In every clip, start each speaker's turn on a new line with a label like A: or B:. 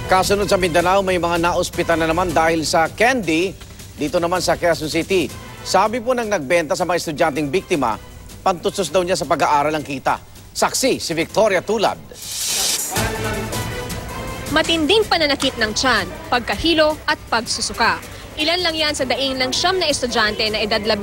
A: Kasunod sa Mindanao, may mga naospital na naman dahil sa candy dito naman sa Quezon City. Sabi po ng nagbenta sa mga estudyanteng biktima, pantusos daw niya sa pag-aaral ang kita. Saksi si Victoria Tulad.
B: Matinding pananakit ng tiyan, pagkahilo at pagsusuka. Ilan lang yan sa daing ng 9 na estudyante na edad 12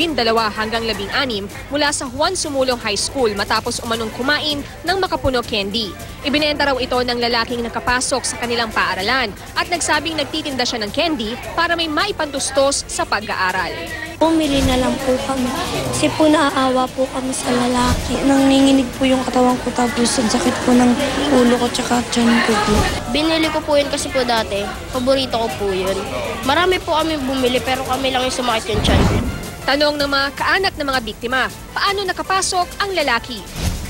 B: hanggang 16 mula sa Juan Sumulong High School matapos umanong kumain ng makapuno candy. Ibinenta raw ito ng lalaking nakapasok sa kanilang paaralan at nagsabing nagtitinda siya ng candy para may maipantustos sa pag-aaral.
C: Bumili na lang po kami kasi po naaawa po kami sa lalaki. Nanginginig po yung katawan ko tapos ang sakit po ng ulo ko tsaka tiyan ko po.
D: Binili ko po yun kasi po dati. Paborito ko po yun. Marami po kami bumili pero kami lang yung sumakit yung tiyan.
B: Tanong ng mga kaanak ng mga biktima, paano nakapasok ang lalaki?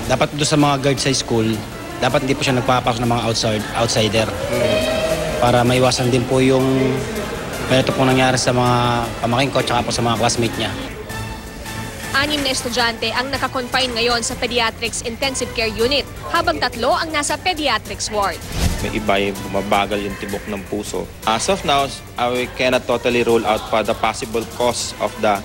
E: Dapat doon sa mga guard sa school, dapat hindi po siya nagpapasok ng mga outsider. Para maiwasan din po yung ito pong nangyari sa mga pamaking ko at po sa mga classmate niya.
B: 6 na estudyante ang nakakonfine ngayon sa Pediatrics Intensive Care Unit, habang 3 ang nasa Pediatrics Ward.
F: May iba yung bumabagal yung tibok ng puso. As of now, we cannot totally rule out pa the possible cause of the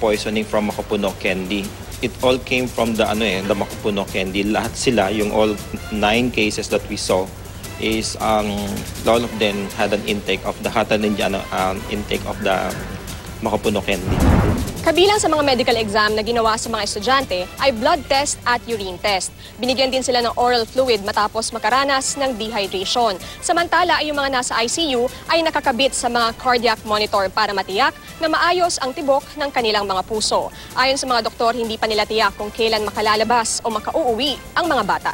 F: poisoning from makapuno candy. It all came from the makapuno candy. Lahat sila, yung all 9 cases that we saw, is all of them had an intake of the makapuno candy.
B: Kabilang sa mga medical exam na ginawa sa mga estudyante ay blood test at urine test. Binigyan din sila ng oral fluid matapos makaranas ng dehydration. Samantala ay yung mga nasa ICU ay nakakabit sa mga cardiac monitor para matiyak na maayos ang tibok ng kanilang mga puso. Ayon sa mga doktor, hindi pa nila tiyak kung kailan makalalabas o makauuwi ang mga bata.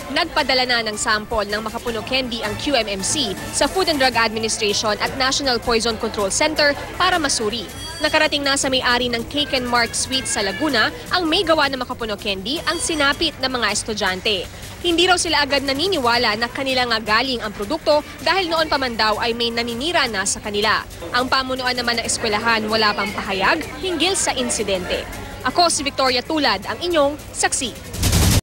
B: Nagpadala na ng sample ng makapuno candy ang QMMC sa Food and Drug Administration at National Poison Control Center para masuri. Nakarating na sa may-ari ng Cake and Mark Sweets sa Laguna ang may gawa ng makapuno candy ang sinapit ng mga estudyante. Hindi raw sila agad naniniwala na kanila nga galing ang produkto dahil noon pa man daw ay may naninira na sa kanila. Ang pamunuan naman ng eskwelahan wala pang pahayag hinggil sa insidente. Ako si Victoria Tulad, ang inyong saksi.